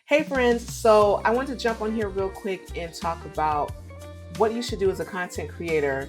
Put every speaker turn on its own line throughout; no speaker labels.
Hey friends, so I want to jump on here real quick and talk about what you should do as a content creator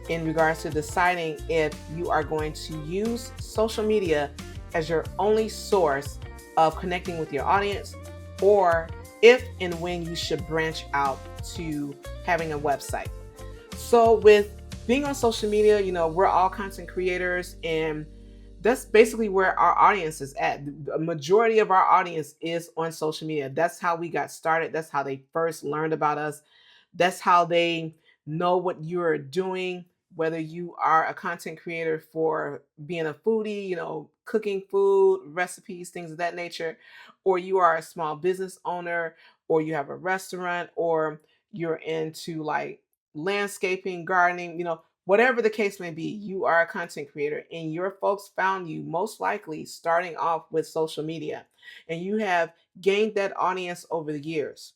in regards to deciding if you are going to use social media as your only source of connecting with your audience, or if and when you should branch out to having a website. So, with being on social media, we're all content creators, and that's basically where our audience is at. The majority of our audience is on social media. That's how we got started. That's how they first learned about us. That's how they know what you're doing, whether you are a content creator for being a foodie, cooking food, recipes, things of that nature, or you are a small business owner, or you have a restaurant, or you're into like landscaping, gardening, whatever the case may be, you are a content creator and your folks found you most likely starting off with social media, and you have gained that audience over the years.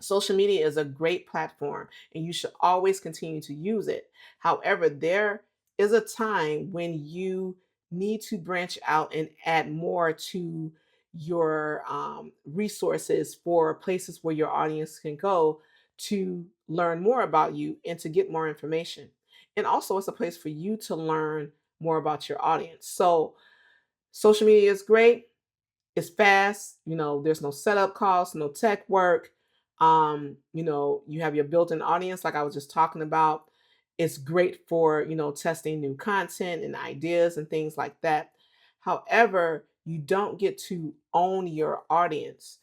Social media is a great platform and you should always continue to use it. However, there is a time when you need to branch out and add more to your resources for places where your audience can go to learn more about you and to get more information. And also, it's a place for you to learn more about your audience. So, social media is great, it's fast, there's no setup costs, no tech work. You have your built-in audience like I was just talking about. It's great for, testing new content and ideas and things like that. However, you don't get to own your audience.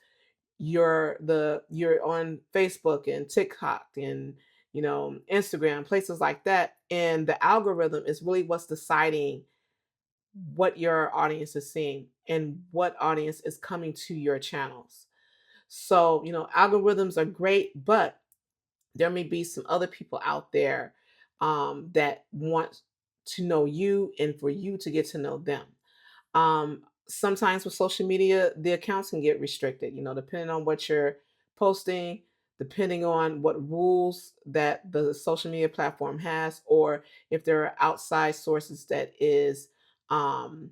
You're on Facebook and TikTok and Instagram, places like that. And the algorithm is really what's deciding what your audience is seeing and what audience is coming to your channels. So, algorithms are great, but there may be some other people out there that want to know you and for you to get to know them. Sometimes with social media, the accounts can get restricted, depending on what you're posting, depending on what rules that the social media platform has, or if there are outside sources that is um,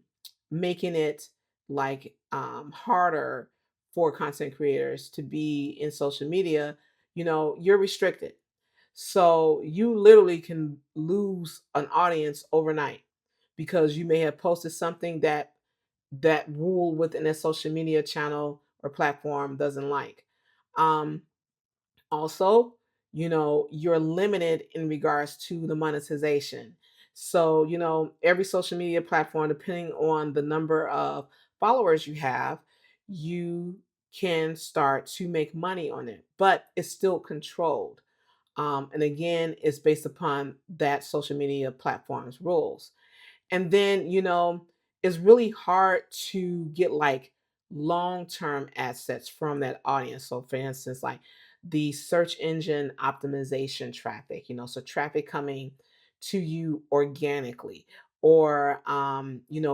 making it like harder for content creators to be in social media, you're restricted. So you literally can lose an audience overnight because you may have posted something that rule within a social media channel or platform doesn't like. Um, Also, you're limited in regards to the monetization. So, every social media platform, depending on the number of followers you have, you can start to make money on it, but it's still controlled. And again, it's based upon that social media platform's rules. And then, it's really hard to get like long-term assets from that audience. So for instance, like the search engine optimization traffic, so traffic coming to you organically, or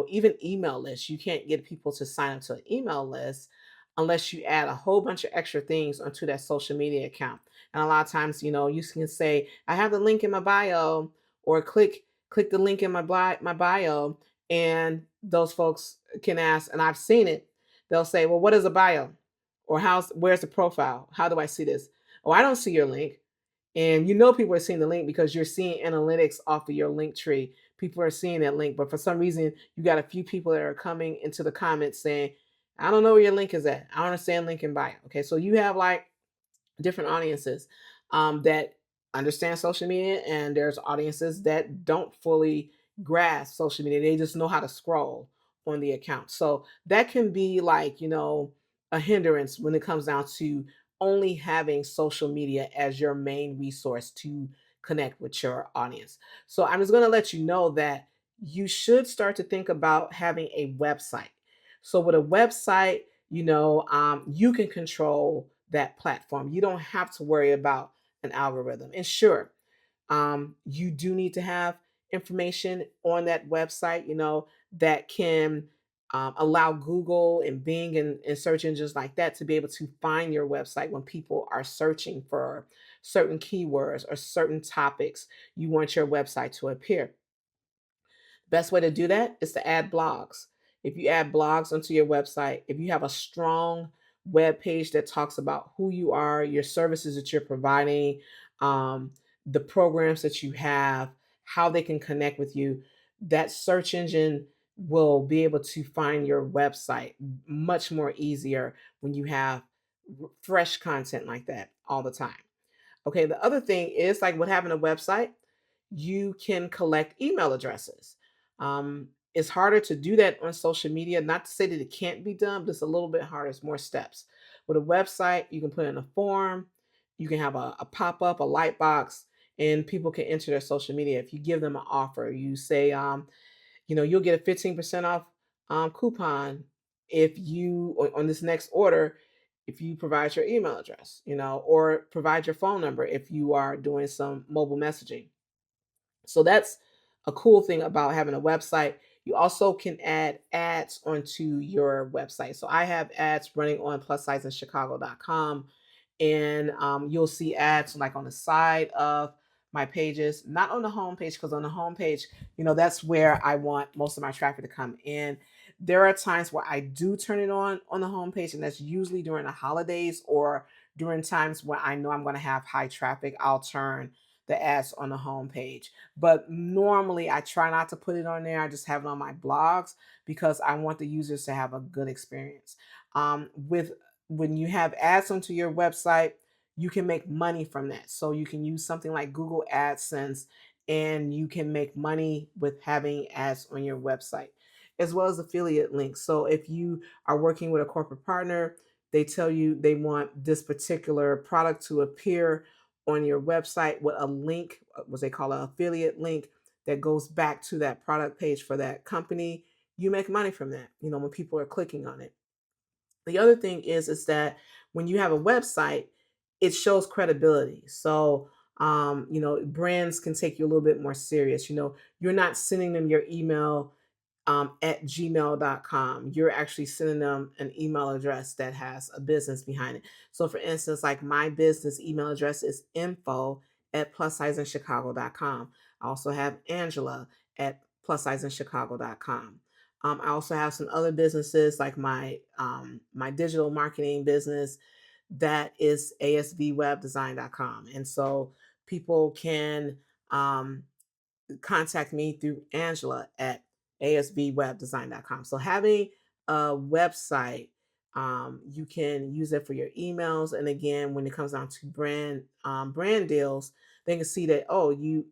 even email lists. You can't get people to sign up to an email list unless you add a whole bunch of extra things onto that social media account. And a lot of times, you can say, I have the link in my bio, or click the link in my bio, and those folks can ask, and I've seen it. They'll say, "Well, what is a bio?" Or where's the profile? How do I see this? Oh, I don't see your link. And people are seeing the link because you're seeing analytics off of your link tree. People are seeing that link, but for some reason, you got a few people that are coming into the comments saying, "I don't know where your link is at. I don't understand link in bio." Okay, so you have like different audiences that understand social media, and there's audiences that don't fully grasp social media. They just know how to scroll on the account. So that can be like, a hindrance when it comes down to only having social media as your main resource to connect with your audience. So I'm just going to let you know that you should start to think about having a website. So with a website, you can control that platform. You don't have to worry about an algorithm. And sure, you do need to have information on that website, that can allow Google and Bing and search engines like that to be able to find your website when people are searching for certain keywords or certain topics you want your website to appear. Best way to do that is to add blogs. If you add blogs onto your website, if you have a strong web page that talks about who you are, your services that you're providing, um, the programs that you have, how they can connect with you, that search engine will be able to find your website much more easier when you have fresh content like that all the time. Okay, the other thing is like with having a website, you can collect email addresses. It's harder to do that on social media. Not to say that it can't be done, but it's a little bit harder. It's more steps. With a website, you can put in a form, you can have a pop up, a light box, and people can enter their social media. If you give them an offer, you say, you'll get a 15% off coupon if you on this next order if you provide your email address, or provide your phone number if you are doing some mobile messaging. So that's a cool thing about having a website. You also can add ads onto your website. So I have ads running on plussizeinchicago.com, and you'll see ads like on the side of my pages, not on the home page, because on the home page, that's where I want most of my traffic to come in. There are times where I do turn it on the home page, and that's usually during the holidays or during times when I know I'm going to have high traffic. I'll turn the ads on the home page. But normally I try not to put it on there. I just have it on my blogs because I want the users to have a good experience. With When you have ads onto your website, you can make money from that. So you can use something like Google AdSense, and you can make money with having ads on your website, as well as affiliate links. So if you are working with a corporate partner, they tell you they want this particular product to appear on your website with a link, what they call an affiliate link, that goes back to that product page for that company. You make money from that, when people are clicking on it. The other thing is that when you have a website, it shows credibility. So brands can take you a little bit more serious. You're not sending them your email at gmail.com. You're actually sending them an email address that has a business behind it. So, for instance, like my business email address is info at plussizeinchicago.com. I also have Angela at plussizeinchicago.com. I also have some other businesses like my digital marketing business that is asvwebdesign.com. And so people can contact me through Angela at asvwebdesign.com. So having a website, you can use it for your emails. And again, when it comes down to brand deals, they can see that,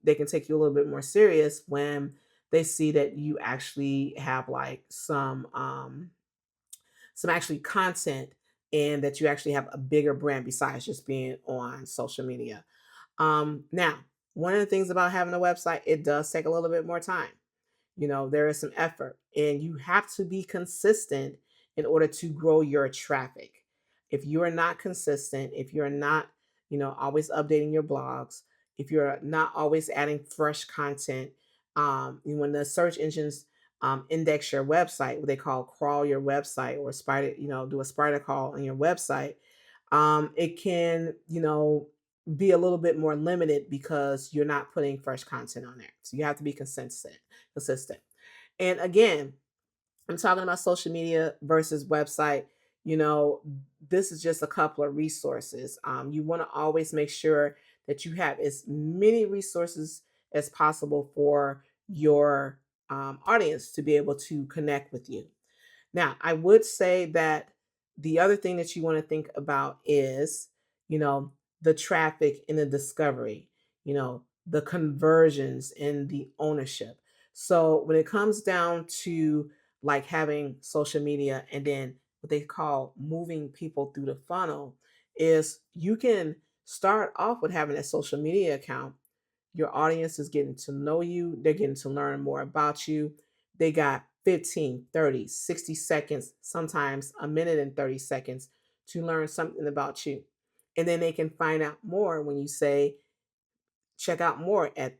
they can take you a little bit more serious when they see that you actually have like some actually content, and that you actually have a bigger brand besides just being on social media. Now, one of the things about having a website, it does take a little bit more time. There is some effort, and you have to be consistent in order to grow your traffic. If you are not consistent, if you're not, always updating your blogs, if you're not always adding fresh content, when the search engines index your website, what they call crawl your website, or spider, do a spider crawl on your website, it can, be a little bit more limited because you're not putting fresh content on there. So you have to be consistent. And again, I'm talking about social media versus website. You know, this is just a couple of resources. You want to always make sure that you have as many resources as possible for your audience to be able to connect with you. Now, I would say that the other thing that you want to think about is, you know, the traffic and the discovery, the conversions and the ownership. So when it comes down to like having social media and then what they call moving people through the funnel, is you can start off with having a social media account. Your audience is getting to know you, they're getting to learn more about you. They got 15, 30, 60 seconds, sometimes a minute and 30 seconds to learn something about you. And then they can find out more when you say, check out more at,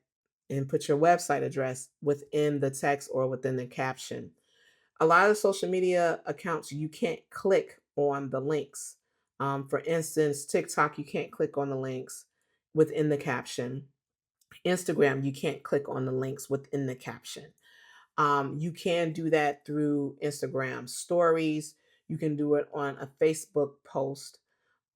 and put your website address within the text or within the caption. A lot of social media accounts, you can't click on the links. For instance, TikTok, you can't click on the links within the caption. Instagram, you can't click on the links within the caption. You can do that through Instagram stories. You can do it on a Facebook post,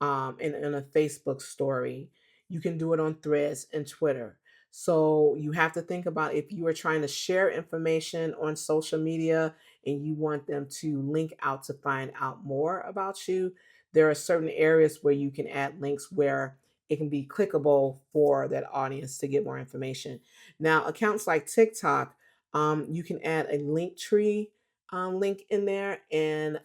in a Facebook story. You can do it on Threads and Twitter. So you have to think about if you are trying to share information on social media and you want them to link out to find out more about you, there are certain areas where you can add links where it can be clickable for that audience to get more information. Now, accounts like TikTok, you can add a link tree link in there, and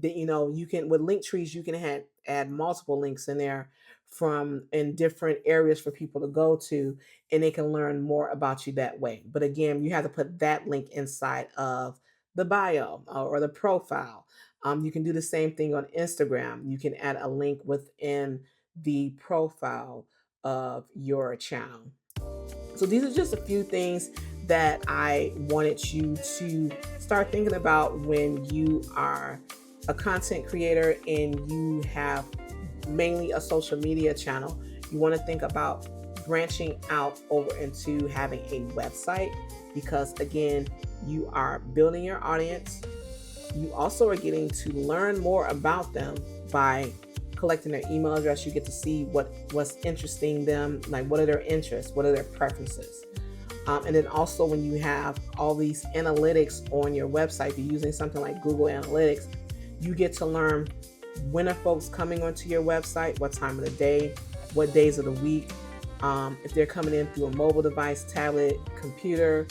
you can, with link trees you can add multiple links in there from in different areas for people to go to, and they can learn more about you that way. But again, you have to put that link inside of the bio, or the profile. You can do the same thing on Instagram. You can add a link within the profile of your channel. So these are just a few things that I wanted you to start thinking about when you are a content creator and you have mainly a social media channel. You want to think about branching out over into having a website, because again, you are building your audience. You also are getting to learn more about them by collecting their email address. You get to see what's interesting them, like what are their interests, what are their preferences. And then also, when you have all these analytics on your website, if you're using something like Google Analytics, you get to learn when are folks coming onto your website, what time of the day, what days of the week, if they're coming in through a mobile device, tablet, computer,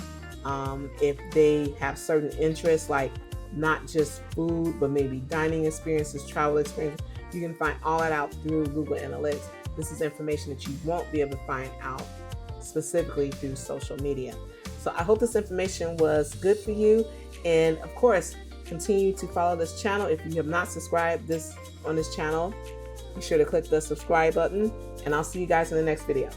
if they have certain interests like not just food, but maybe dining experiences, travel experiences. You can find all that out through Google Analytics. This is information that you won't be able to find out specifically through social media. So I hope this information was good for you. And of course, continue to follow this channel. If you have not subscribed on this channel, be sure to click the subscribe button, and I'll see you guys in the next video.